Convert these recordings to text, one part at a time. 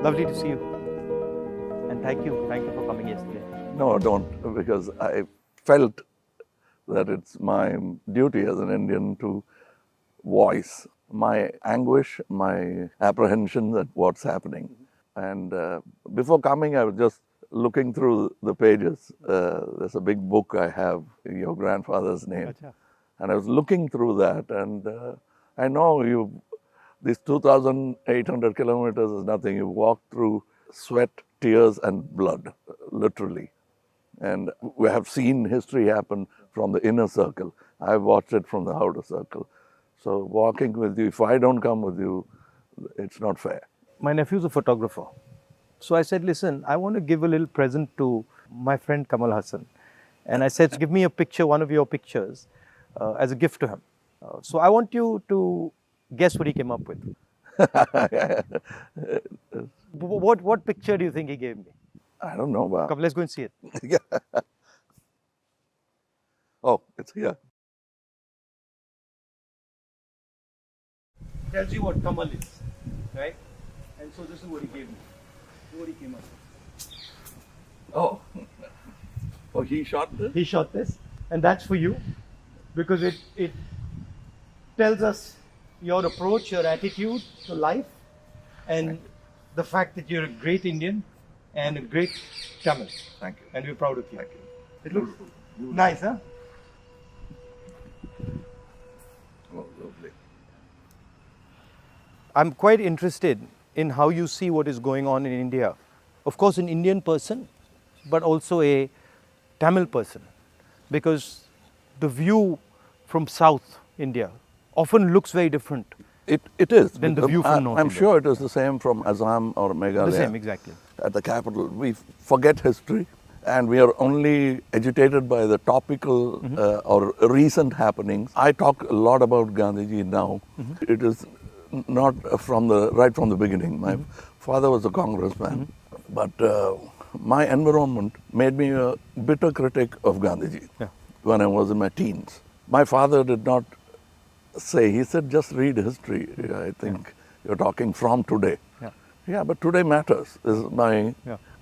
Lovely to see you. And thank you for coming yesterday. No, don't, because I felt that it's my duty as an Indian to voice my anguish, my apprehension at what's happening. And before coming, I was just looking through the pages. There's a big book I have, your grandfather's name. Acha. And I was looking through that, and I know these 2,800 kilometers is nothing. You walked through sweat, tears, and blood, literally. And we have seen history happen from the inner circle. I've watched it from the outer circle. So walking with you, if I don't come with you, it's not fair. My nephew's a photographer. So I said, listen, I want to give a little present to my friend Kamal Hassan. And I said, give me a picture, one of your pictures, as a gift to him. So I want you to guess what he came up with. What picture do you think he gave me? I don't know. Wow. Come, let's go and see it. Yeah. Oh, it's here. Tells you what Kamal is, right? And so this is what he gave me. This is what he came up with. Oh. Oh, he shot this? He shot this, and that's for you, because it tells us your approach, your attitude to life, and the fact that you're a great Indian and a great Tamil. Thank you. And we're proud of you. Thank you. It looks nice, huh? Oh, lovely. I'm quite interested in how you see what is going on in India. Of course, an Indian person, but also a Tamil person, because the view from South India often looks very different. It is. Then the view from North I'm India. sure it is the same from Assam or Meghalaya. The same, exactly. At the capital. We forget history, and we are only agitated by the topical or recent happenings. I talk a lot about Gandhiji now. It is not right from the beginning. My father was a congressman, but my environment made me a bitter critic of Gandhiji when I was in my teens. My father did not say, he said, just read history. I think you're talking from today. Yeah, but today matters, is my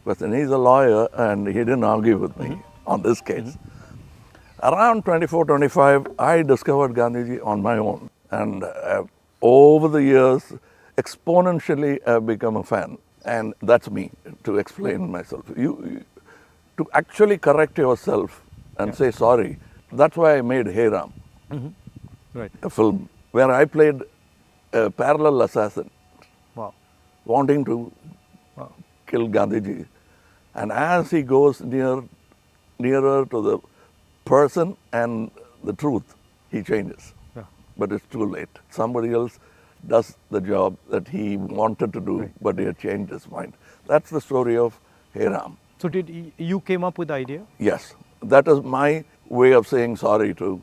question. He's a lawyer, and he didn't argue with me on this case. Around 24, 25, I discovered Gandhiji on my own. And over the years, exponentially, I've become a fan. And that's me, to explain myself. To actually correct yourself and say sorry, that's why I made Hey Ram, Right. a film where I played a parallel assassin, Wow. wanting to kill Gandhiji. And as he goes nearer to the person and the truth, he changes. Yeah. But it's too late. Somebody else does the job that he wanted to do, but he had changed his mind. That's the story of Hey Ram. So you came up with the idea? Yes, that is my way of saying sorry to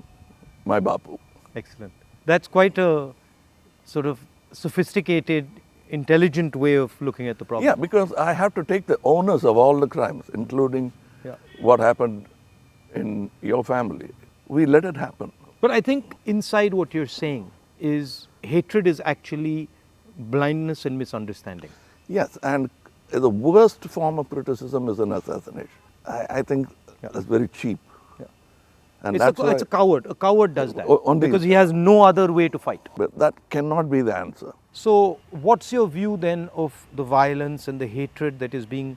my Bapu. Excellent. That's quite a sort of sophisticated, intelligent way of looking at the problem. Yeah, because I have to take the onus of all the crimes, including what happened in your family. We let it happen. But I think inside what you're saying is hatred is actually blindness and misunderstanding. Yes, and the worst form of criticism is an assassination. I think that's very cheap. And It's a coward. A coward does that Only- because he has no other way to fight. But that cannot be the answer. So what's your view then of the violence and the hatred that is being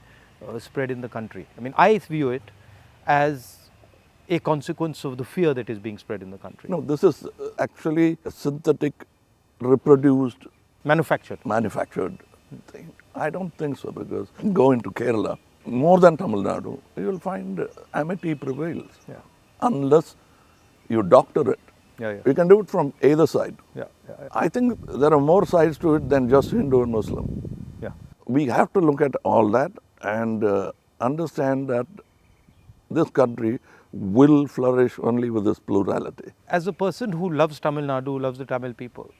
spread in the country? I mean, I view it as a consequence of the fear that is being spread in the country. No, this is actually a synthetic, reproduced, Manufactured. thing. I don't think so, because go into Kerala, more than Tamil Nadu, you will find amity prevails. Unless you doctor it. You can do it from either side. I think there are more sides to it than just Hindu and Muslim. We have to look at all that and understand that this country will flourish only with this plurality. As a person who loves Tamil Nadu, loves the Tamil people,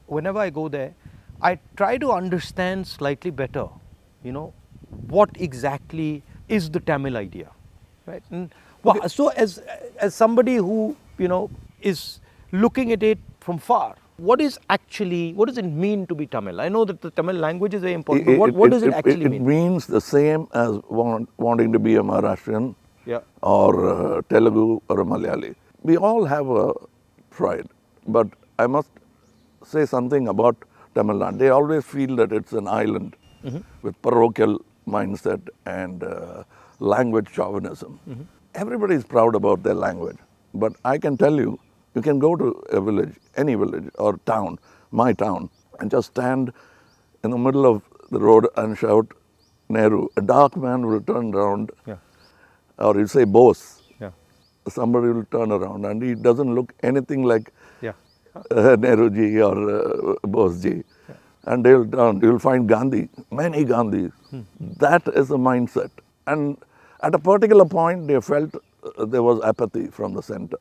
whenever I go there, I try to understand slightly better, what exactly is the Tamil idea, right? And so as somebody who, is looking at it from far, what does it mean to be Tamil? I know that the Tamil language is very important, but what does it actually mean? It means the same as wanting to be a Maharashtrian Yeah. or a Telugu or a Malayali. We all have a pride, but I must say something about Tamil Nadu. They always feel that it's an island with parochial mindset and language chauvinism. Everybody is proud about their language, but I can tell you, you can go to a village, any village or town, my town, and just stand in the middle of the road and shout Nehru. A dark man will turn around, Yeah. or you say Bose. Yeah. Somebody will turn around and he doesn't look anything like Yeah. Nehru ji or Bose ji. And they'll turn, you'll find Gandhi, many Gandhis. That is the mindset. And at a particular point, they felt there was apathy from the center.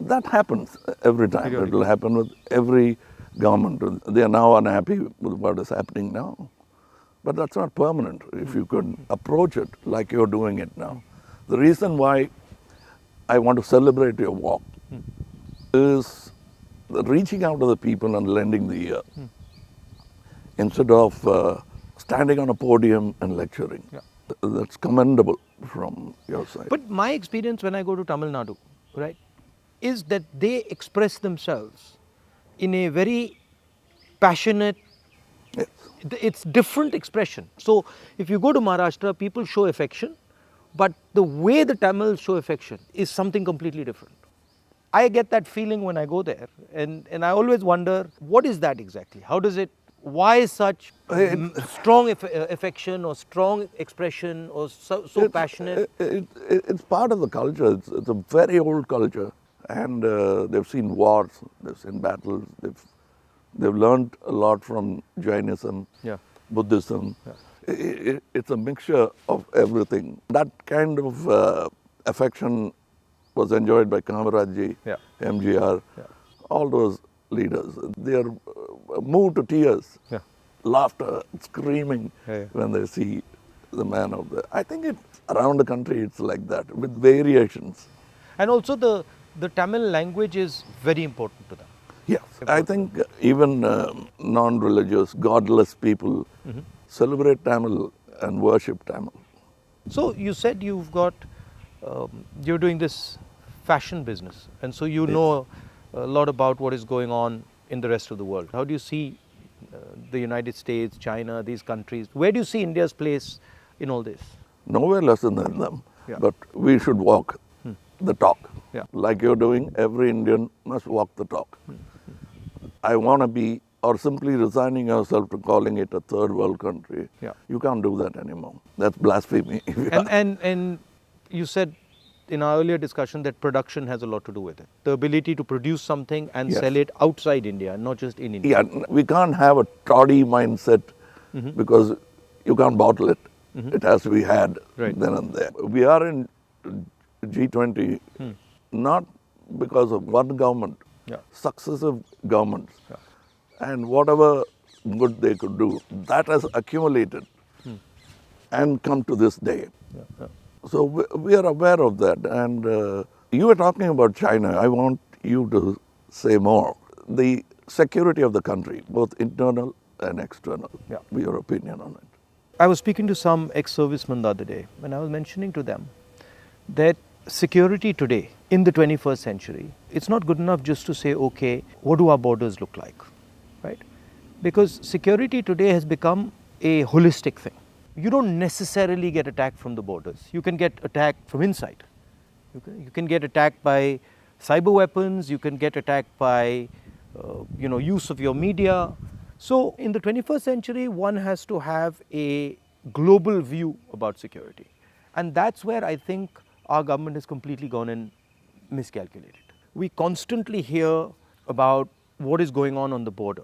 That happens every time. It will happen with every government. They are now unhappy with what is happening now. But that's not permanent if you could approach it like you're doing it now. The reason why I want to celebrate your walk is reaching out to the people and lending the ear instead of standing on a podium and lecturing. Yeah. That's commendable from your side. But my experience when I go to Tamil Nadu, right, is that they express themselves in a very passionate, Yes. it's different expression. So if you go to Maharashtra, people show affection, but the way the Tamils show affection is something completely different. I get that feeling when I go there, and I always wonder, what is that exactly? How does it, why such strong affection or strong expression or so passionate? It's part of the culture. It's a very old culture, and they've seen wars, they've seen battles, they've learned a lot from Jainism, Yeah. Buddhism. Yeah. It's a mixture of everything. That kind of affection was enjoyed by Kamaraj, Yeah. MGR, all those leaders. They are moved to tears, Yeah. laughter, screaming when they see the man of the. I think it's around the country. It's like that with variations. And also the Tamil language is very important to them. Yes, I think even non-religious, godless people celebrate Tamil and worship Tamil. So you said you've got, you're doing this fashion business, and so you know a lot about what is going on in the rest of the world. How do you see the United States, China, these countries? Where do you see India's place in all this? Nowhere less than them, Yeah. but we should walk the talk. Yeah. Like you're doing, every Indian must walk the talk. I want to be, or simply resigning yourself to calling it a third world country. Yeah. You can't do that anymore. That's blasphemy. And you said in our earlier discussion that production has a lot to do with it. The ability to produce something and Yes. sell it outside India, not just in India. Yeah, we can't have a toddy mindset because you can't bottle it. It has to be had Right. then and there. We are in G20 not because of one government, Yeah. successive governments. And whatever good they could do, that has accumulated and come to this day. So we are aware of that. And you were talking about China. I want you to say more. The security of the country, both internal and external. Yeah. Your opinion on it. I was speaking to some ex-servicemen the other day, and I was mentioning to them that security today in the 21st century, it's not good enough just to say, okay, what do our borders look like, right? Because security today has become a holistic thing. You don't necessarily get attacked from the borders. You can get attacked from inside. You can get attacked by cyber weapons. You can get attacked by, use of your media. So in the 21st century, one has to have a global view about security. And that's where I think our government has completely gone and miscalculated. We constantly hear about what is going on the border.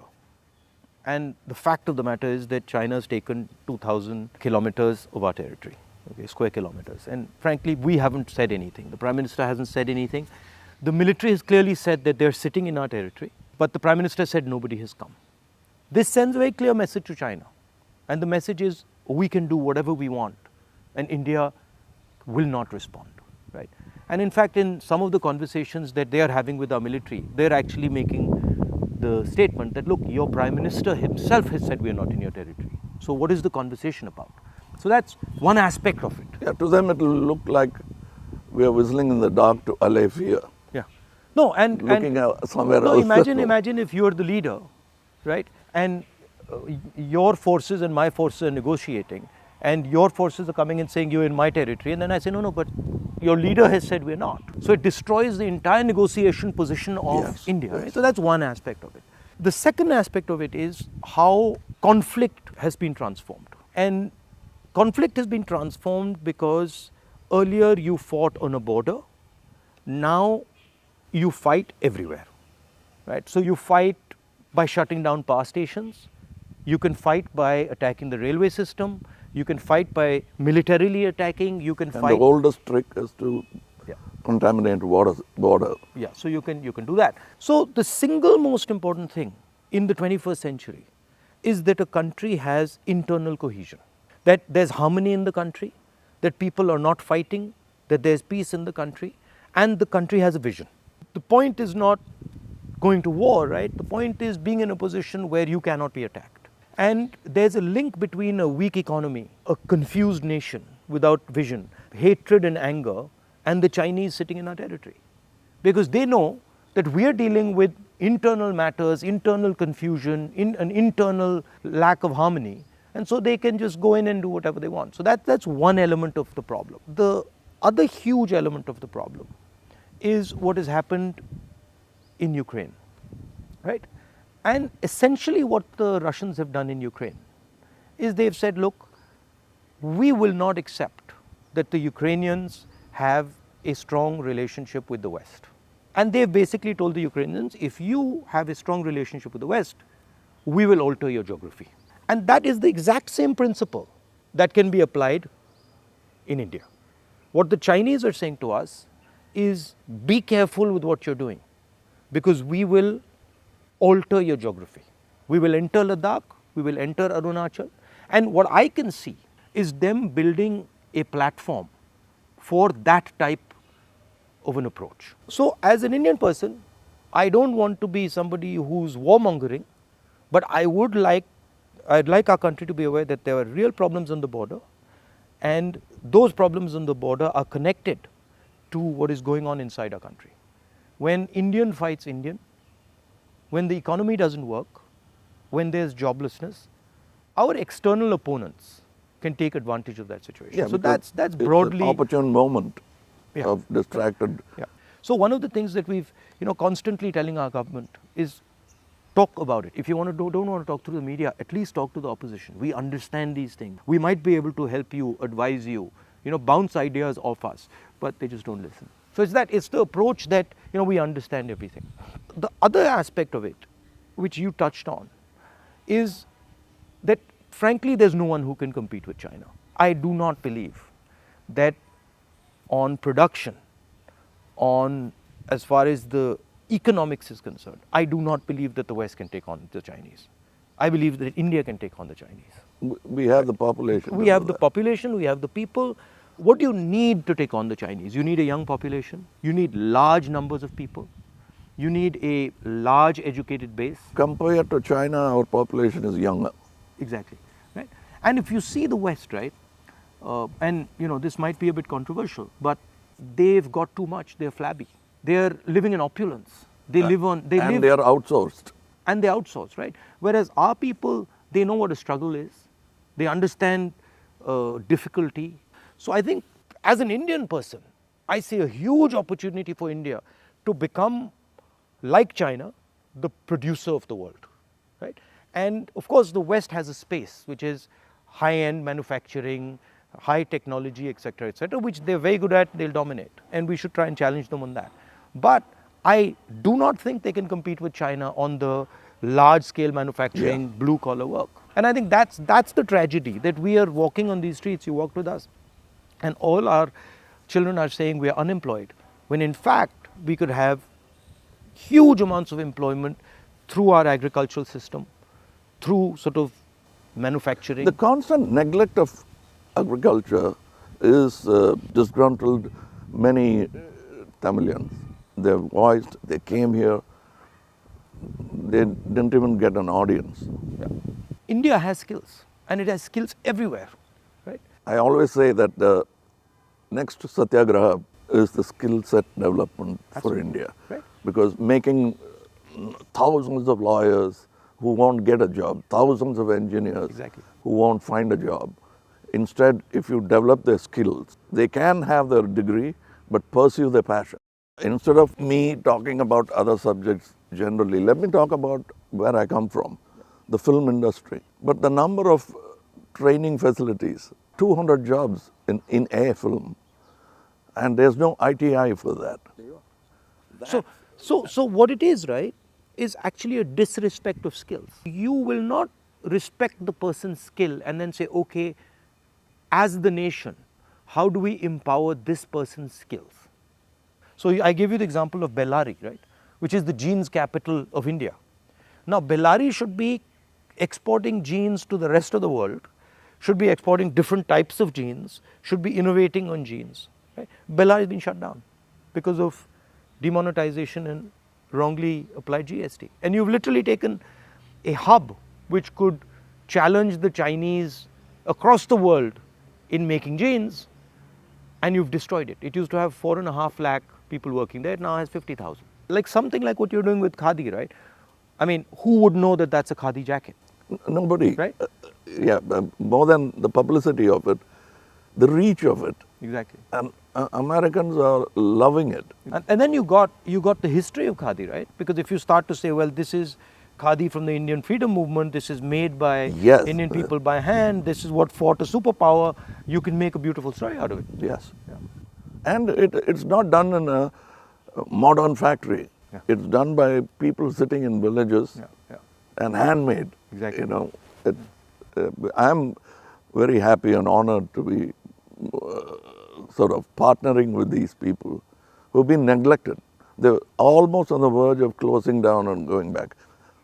And the fact of the matter is that China has taken 2,000 kilometers of our territory, okay, square kilometers. And frankly, we haven't said anything. The Prime Minister hasn't said anything. The military has clearly said that they're sitting in our territory, but the Prime Minister said nobody has come. This sends a very clear message to China. And the message is, we can do whatever we want, and India will not respond, right? And in fact, in some of the conversations that they are having with our military, they're actually making the statement that, look, your Prime Minister himself has said we are not in your territory. So what is the conversation about? So that's one aspect of it. Yeah, to them it will look like we are whistling in the dark to allay fear. Yeah. No, and Looking out somewhere no, else. imagine if you're the leader, right? And your forces and my forces are negotiating, and your forces are coming and saying you're in my territory, and then I say no, but your leader has said we're not. So it destroys the entire negotiation position of Yes, India. yes. Right? So that's one aspect of it. The second aspect of it is how conflict has been transformed, and conflict has been transformed because earlier you fought on a border, now you fight everywhere, right? So you fight by shutting down power stations, you can fight by attacking the railway system, you can fight by militarily attacking, you can And fight. the oldest trick is to Yeah. contaminate border. Yeah, so you can do that. So the single most important thing in the 21st century is that a country has internal cohesion, that there's harmony in the country, that people are not fighting, that there's peace in the country, and the country has a vision. The point is not going to war, right? The point is being in a position where you cannot be attacked. And there's a link between a weak economy, a confused nation without vision, hatred and anger, and the Chinese sitting in our territory. Because they know that we are dealing with internal matters, internal confusion, an internal lack of harmony, and so they can just go in and do whatever they want. So that's one element of the problem. The other huge element of the problem is what has happened in Ukraine, right? And essentially what the Russians have done in Ukraine is they've said, look, we will not accept that the Ukrainians have a strong relationship with the West. And they've basically told the Ukrainians, if you have a strong relationship with the West, we will alter your geography. And that is the exact same principle that can be applied in India. What the Chinese are saying to us is, be careful with what you're doing, because we will alter your geography. We will enter Ladakh, we will enter Arunachal, and what I can see is them building a platform for that type of an approach. So as an Indian person, I don't want to be somebody who's warmongering, but I'd like our country to be aware that there are real problems on the border, and those problems on the border are connected to what is going on inside our country. When Indian fights Indian, when the economy doesn't work, when there's joblessness, our external opponents can take advantage of that situation. Yeah, so because that's broadly it's an opportune moment Yeah. of distracted. Yeah. So one of the things that we've constantly telling our government is talk about it. If you don't want to talk through the media, at least talk to the opposition. We understand these things. We might be able to help you, advise you, bounce ideas off us, but they just don't listen. So it's the approach that we understand everything. The other aspect of it, which you touched on, is that frankly there's no one who can compete with China. I do not believe that on production, on as far as the economics is concerned, I do not believe that the West can take on the Chinese. I believe that India can take on the Chinese. We have the population. We have the population, we have the people. What do you need to take on the Chinese? You need a young population, you need large numbers of people, you need a large educated base. Compared to China, our population is younger. Exactly, right? And if you see the West, right, and this might be a bit controversial, but they've got too much, they're flabby. They're living in opulence. They are outsourced. And they outsource, right? Whereas our people, they know what a struggle is. They understand difficulty. So I think as an Indian person, I see a huge opportunity for India to become, like China, the producer of the world, right? And of course, the West has a space, which is high-end manufacturing, high technology, etc., which they're very good at, they'll dominate. And we should try and challenge them on that. But I do not think they can compete with China on the large-scale manufacturing, blue-collar work. And I think that's the tragedy, that we are walking on these streets, you walked with us, and all our children are saying we are unemployed, when in fact we could have huge amounts of employment through our agricultural system, through sort of manufacturing. The constant neglect of agriculture is disgruntled many Tamilians. They voiced, they came here, they didn't even get an audience. India has skills, and it has skills everywhere, right? I always say that the next Satyagraha is the skill set development for India. Right. Because making thousands of lawyers who won't get a job, thousands of engineers Exactly. who won't find a job. Instead, if you develop their skills, they can have their degree but pursue their passion. Instead of me talking about other subjects generally, let me talk about where I come from, the film industry. But the number of training facilities, 200 jobs in a film, and there's no ITI for that. So what it is, right, is actually a disrespect of skills. You will not respect the person's skill and then say, okay, as the nation, how do we empower this person's skills? So I gave you the example of Bellary, right, which is the jeans capital of India. Now Bellary should be exporting jeans to the rest of the world, should be exporting different types of jeans, should be innovating on jeans. Right? Bellary has been shut down because of demonetization and wrongly applied GST. And you've literally taken a hub which could challenge the Chinese across the world in making jeans, and you've destroyed it. It used to have 4.5 lakh people working there, it now has 50,000. Like something like what you're doing with Khadi, right? I mean, who would know that that's a Khadi jacket? Nobody. Right? More than the publicity of it, the reach of it. Exactly. And Americans are loving it. And then you got the history of Khadi, right? Because if you start to say, well, this is Khadi from the Indian freedom movement, this is made by Indian people by hand, this is what fought a superpower, you can make a beautiful story out of it. Yes. Yeah. And it's not done in a modern factory. Yeah. It's done by people sitting in villages and handmade. Exactly. You know, I'm very happy and honored to be sort of partnering with these people who've been neglected. They're almost on the verge of closing down and going back,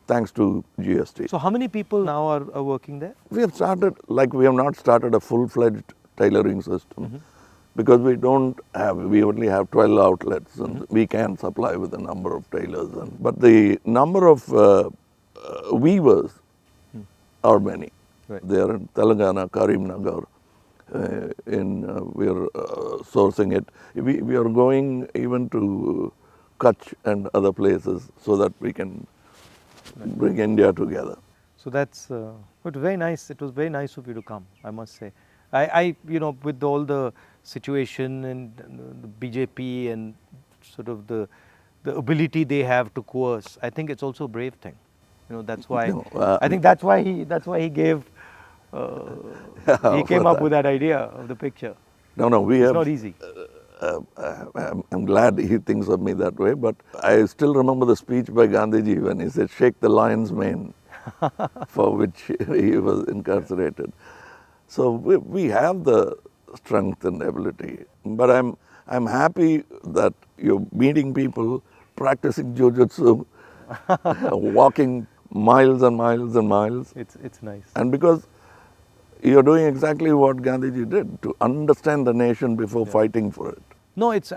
thanks to GST. So how many people now are working there? We have started, we have not started a full-fledged tailoring system because we only have 12 outlets and we can supply with a number of tailors. But the number of weavers are many. Right. They are in Telangana, Karimnagar. We are sourcing it. We are going even to Kutch and other places so that we can bring India together. So that's it was very nice. It was very nice of you to come, I must say. I with all the situation and the BJP and sort of the ability they have to coerce, I think it's also a brave thing. That's why I think that's why he gave. He came up with that idea of the picture. It's not easy. I'm glad he thinks of me that way, but I still remember the speech by Gandhiji when he said, "Shake the lion's mane," for which he was incarcerated. So we have the strength and ability. But I'm happy that you're meeting people, practicing jujitsu, walking miles and miles and miles. It's nice. And because you're doing exactly what Gandhiji did, to understand the nation before fighting for it. No, it's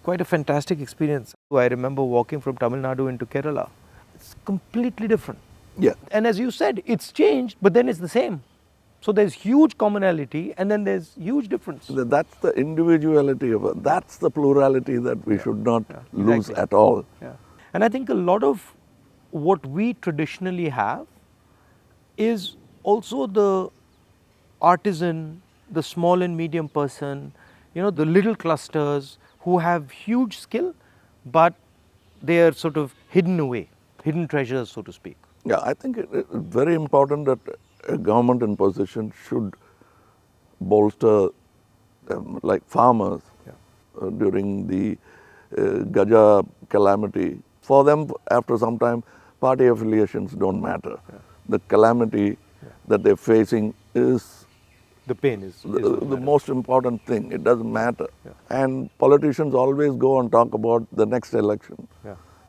quite a fantastic experience. I remember walking from Tamil Nadu into Kerala. It's completely different. Yeah. And as you said, it's changed, but then it's the same. So there's huge commonality and then there's huge difference. That's the individuality of it. That's the plurality that we should not lose at all. Yeah. And I think a lot of what we traditionally have is also the artisan, the small and medium person, the little clusters who have huge skill, but they are sort of hidden away, hidden treasures, so to speak. Yeah, I think it's very important that a government in position should bolster like farmers during the Gaja calamity. For them, after some time, party affiliations don't matter. The calamity that they're facing is the pain is the most important thing. It doesn't matter. And politicians always go and talk about the next election.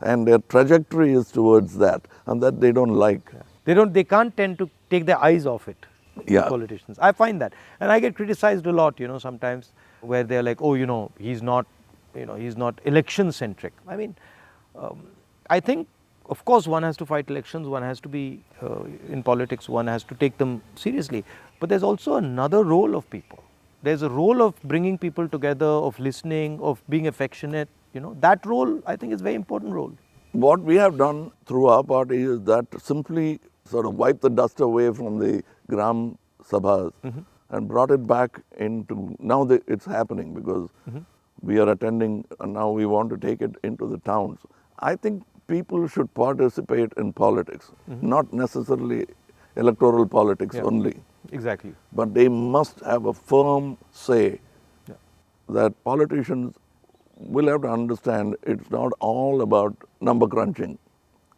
And their trajectory is towards that, and that they don't like. They can't tend to take their eyes off it, politicians. I find that. And I get criticized a lot, sometimes, where they're like, oh, he's not election centric. I mean, I think of course, one has to fight elections, one has to be in politics, one has to take them seriously. But there's also another role of people. There's a role of bringing people together, of listening, of being affectionate. You know, that role, I think, is a very important role. What we have done through our party is that simply sort of wipe the dust away from the Gram Sabhas and brought it back into, now it's happening because we are attending and now we want to take it into the towns. I think people should participate in politics, not necessarily electoral politics only. Exactly. But they must have a firm say that politicians will have to understand it's not all about number crunching,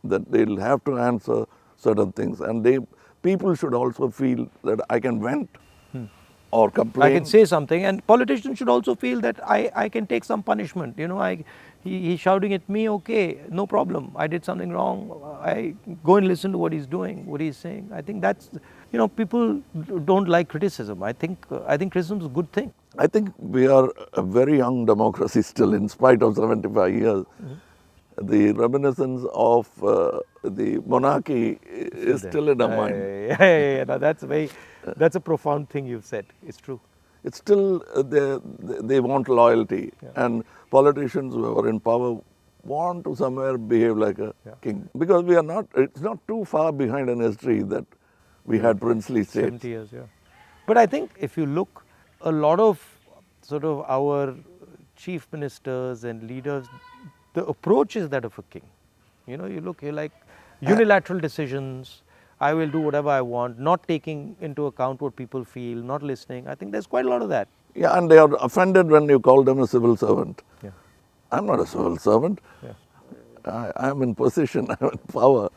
that they'll have to answer certain things. And people should also feel that I can vent or complain. I can say something, and politicians should also feel that I can take some punishment. You know, he's shouting at me, okay, no problem. I did something wrong. I go and listen to what he's doing, what he's saying. I think that's, you know, people don't like criticism. I think criticism is a good thing. I think we are a very young democracy still, in spite of 75 years. The reminiscence of the monarchy is still in our mind. Yeah. No, that's a profound thing you've said. It's true. It's still, they want loyalty. And politicians who are in power want to somewhere behave like a king. Because it's not too far behind in history that we had princely states. 70 years, yeah. But I think if you look, a lot of sort of our chief ministers and leaders, the approach is that of a king. You know, you're like unilateral decisions. I will do whatever I want, not taking into account what people feel, not listening. I think there's quite a lot of that. Yeah, and they are offended when you call them a civil servant. Yeah. I'm not a civil servant. Yeah. I'm in position, I'm in power.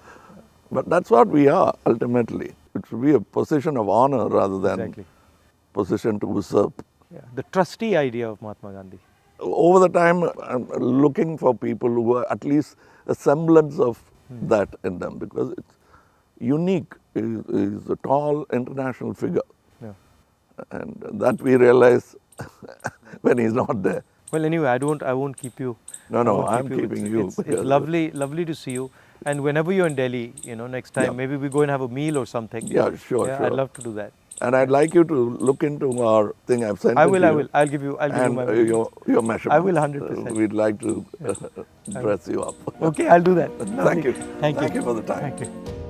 But that's what we are, ultimately. It should be a position of honor rather than position to usurp. Yeah. The trustee idea of Mahatma Gandhi. Over the time, I'm looking for people who are at least a semblance of that in them, because it's unique. Is a tall international figure. Yeah. And that we realize when he's not there. Well, anyway, I won't keep you. No, I'm keeping you. It's lovely to see you. And whenever you're in Delhi, you know, next time, maybe we go and have a meal or something. Yeah, sure. I'd love to do that. And I'd like you to look into our thing I've sent. I will. I'll give you my your measurements. I will 100%. We'd like to dress you up. Okay, I'll do that. Thank you. Thank you for the time. Thank you.